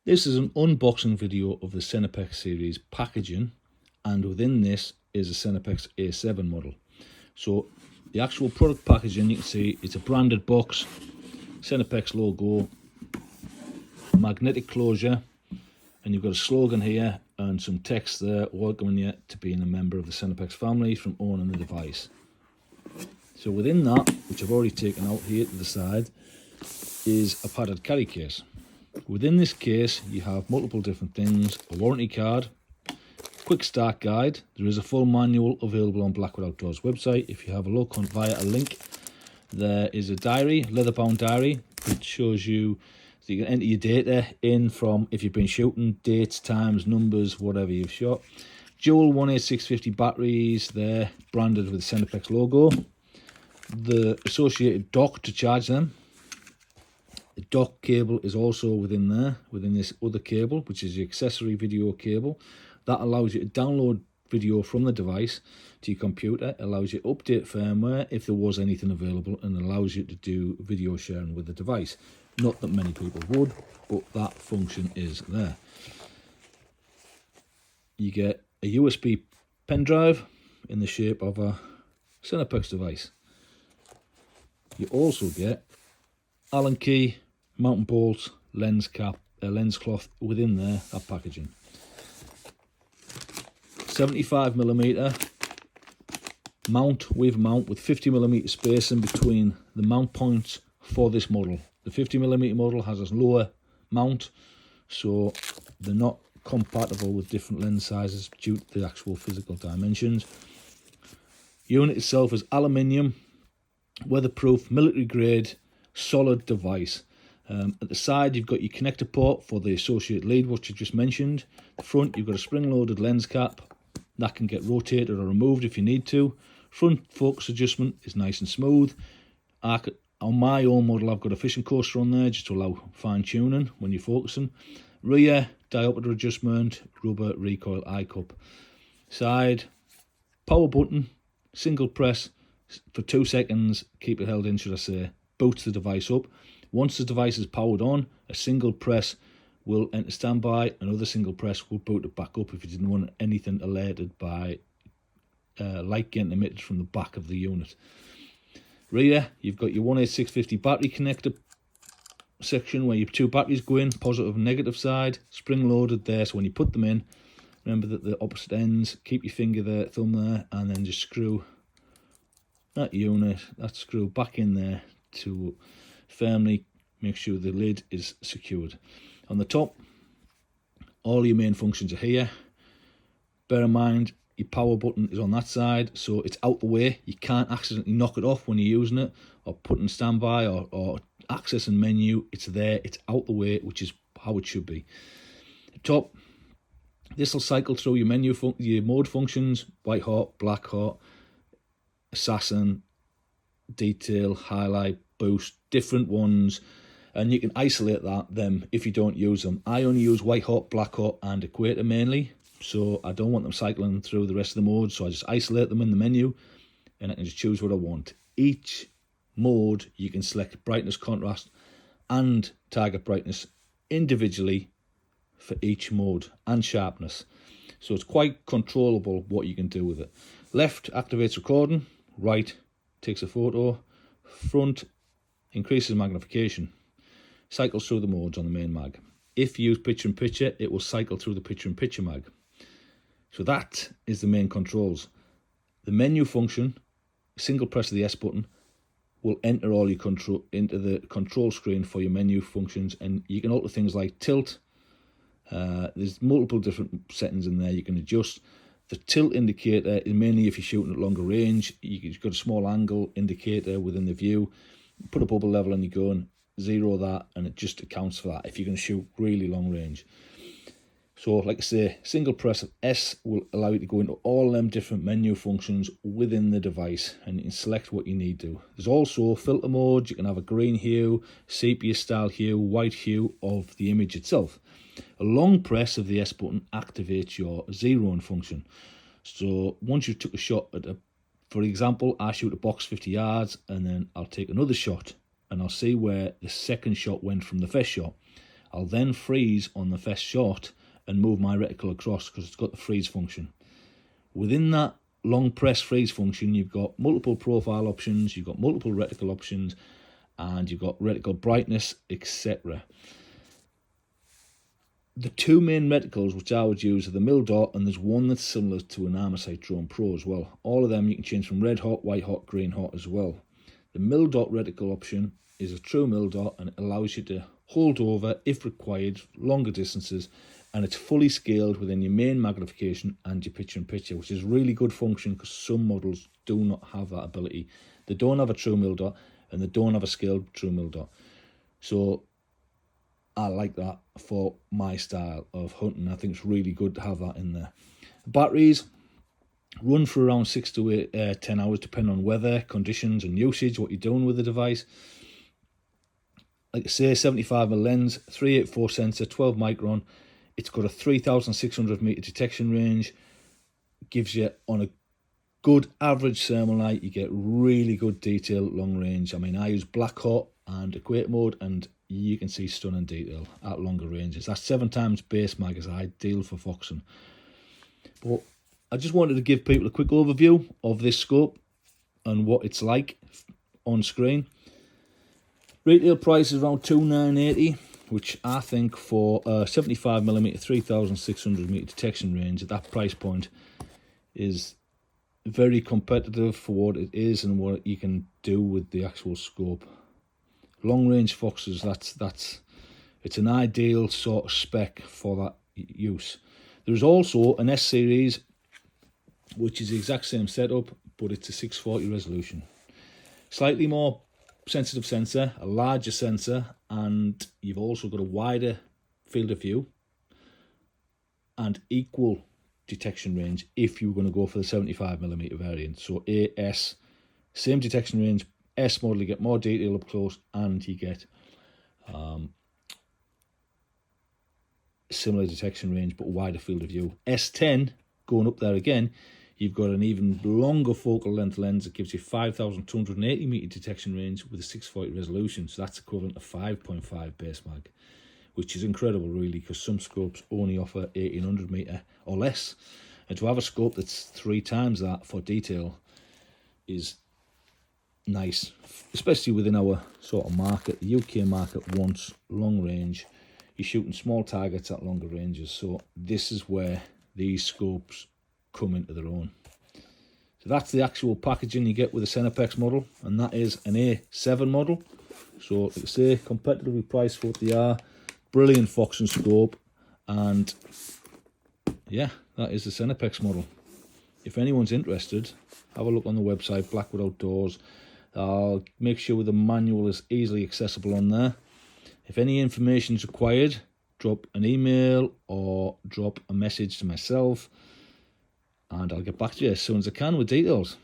This is an unboxing video of the Senopex series packaging, and within this is a Senopex A7 model. So the actual product packaging, you can see it's a branded box, Senopex logo, magnetic closure, and you've got a slogan here and some text there welcoming you to being a member of the Senopex family from owning the device. So within that, which I've already taken out here to the side, is a padded carry case. Within this case you have multiple different things: a warranty card, quick start guide. There is a full manual available on Blackwood Outdoors website. If you have a look on via a link, there is a diary, leather-bound diary, which shows you so you can enter your data in from if you've been shooting, dates, times, numbers, whatever you've shot. Dual 18650 batteries there, branded with the Senopex logo. The associated dock to charge them. The dock cable is also within there, within this other cable, which is the accessory video cable. That allows you to download video from the device to your computer, allows you to update firmware if there was anything available, and allows you to do video sharing with the device. Not that many people would, but that function is there. You get a USB pen drive in the shape of a Senopex device. You also get Allen key, mounting bolts, lens cap, lens cloth within there, that packaging. 75mm mount with 50mm spacing between the mount points for this model. The 50mm model has a lower mount, so they're not compatible with different lens sizes due to the actual physical dimensions. Unit itself is aluminium, weatherproof, military grade, solid device. At the side you've got your connector port for the associated lead, which you just mentioned. The front you've got a spring-loaded lens cap that can get rotated or removed if you need to. Front focus adjustment is nice and smooth. On my own model I've got a fishing coaster on there just to allow fine-tuning when you're focusing. Rear diopter adjustment, rubber recoil eye cup. Side power button, single press for 2 seconds, keep it held in should I say, boots the device up. Once the device is powered on, a single press will enter standby, another single press will boot it back up if you didn't want anything alerted by light getting emitted from the back of the unit. Rear, you've got your 18650 battery connector section where your 2 batteries go in, positive and negative side, spring loaded there, so when you put them in, remember that the opposite ends, keep your finger there, thumb there, and then just screw that unit, that screw back in there to firmly make sure the lid is secured. On the top, all your main functions are here. Bear in mind your power button is on that side, so it's out the way. You can't accidentally knock it off when you're using it or put in standby or access and menu. It's there, it's out the way, which is how it should be. Top, this will cycle through your menu, your mode functions: white hot, black hot, assassin, detail, highlight, boost, different ones, and you can isolate them if you don't use them. I only use white hot, black hot and equator mainly, so I don't want them cycling through the rest of the modes, so I just isolate them in the menu and I can just choose what I want. Each mode you can select brightness, contrast and target brightness individually for each mode, and sharpness, so it's quite controllable what you can do with it. Left activates recording, right takes a photo, front increases magnification, cycles through the modes on the main mag. If you use picture in picture, it will cycle through the picture in picture mag. So that is the main controls. The menu function, single press of the S button, will enter all your control into the control screen for your menu functions, and you can alter things like tilt. There's multiple different settings in there you can adjust. The tilt indicator is mainly if you're shooting at longer range. You've got a small angle indicator within the view. Put a bubble level on your gun, zero that, and it just accounts for that if you're going to shoot really long range. So like I say, single press of S will allow you to go into all them different menu functions within the device, and you can select what you need to. There's also filter modes. You can have a green hue, sepia style hue, white hue of the image itself. A long press of the S button activates your zeroing function. So once you took a shot at for example, I shoot a box 50 yards and then I'll take another shot and I'll see where the second shot went from the first shot. I'll then freeze on the first shot and move my reticle across because it's got the freeze function. Within that long press freeze function, you've got multiple profile options, you've got multiple reticle options, and you've got reticle brightness, etc. The two main reticles which I would use are the mil dot, and there's one that's similar to an Armasight Drone Pro as well. All of them you can change from red hot, white hot, green hot as well. The mil dot reticle option is a true mil dot, and it allows you to hold over, if required, longer distances, and it's fully scaled within your main magnification and your picture-in-picture, which is really good function because some models do not have that ability. They don't have a true mil dot, and they don't have a scaled true mil dot. So I like that for my style of hunting. I think it's really good to have that in there. Batteries run for around 6 to 10 hours, depending on weather, conditions, and usage, what you're doing with the device. Like I say, 75mm lens, 384 sensor, 12 micron. It's got a 3,600 meter detection range. Gives you, on a good average thermal night, you get really good detail at long range. I mean, I use black hot and equator mode, and you can see stunning detail at longer ranges. That 7 times base mag is ideal for foxing. But I just wanted to give people a quick overview of this scope and what it's like on screen. Retail price is around $2,980, which I think for a 75mm 3,600 meter detection range at that price point is very competitive for what it is and what you can do with the actual scope. Long range foxes, it's an ideal sort of spec for that use. There's also an S series, which is the exact same setup, but it's a 640 resolution. Slightly more sensitive sensor, a larger sensor, and you've also got a wider field of view and equal detection range if you were going to go for the 75mm variant. So AS, same detection range. S model, you get more detail up close, and you get similar detection range but wider field of view. S10, going up there again, you've got an even longer focal length lens that gives you 5,280 meter detection range with a 640 resolution. So that's equivalent to 5.5 base mag, which is incredible really, because some scopes only offer 1,800 meter or less, and to have a scope that's 3 times that for detail is nice, especially within our sort of market. The UK market wants long range. You're shooting small targets at longer ranges, so this is where these scopes come into their own. So that's the actual packaging you get with a Senopex model, and that is an A7 model. So like I say, competitively priced for what they are. Brilliant foxing scope, and yeah, that is the Senopex model. If anyone's interested, have a look on the website, Blackwood Outdoors. I'll make sure the manual is easily accessible on there. If any information is required, drop an email or drop a message to myself, and I'll get back to you as soon as I can with details.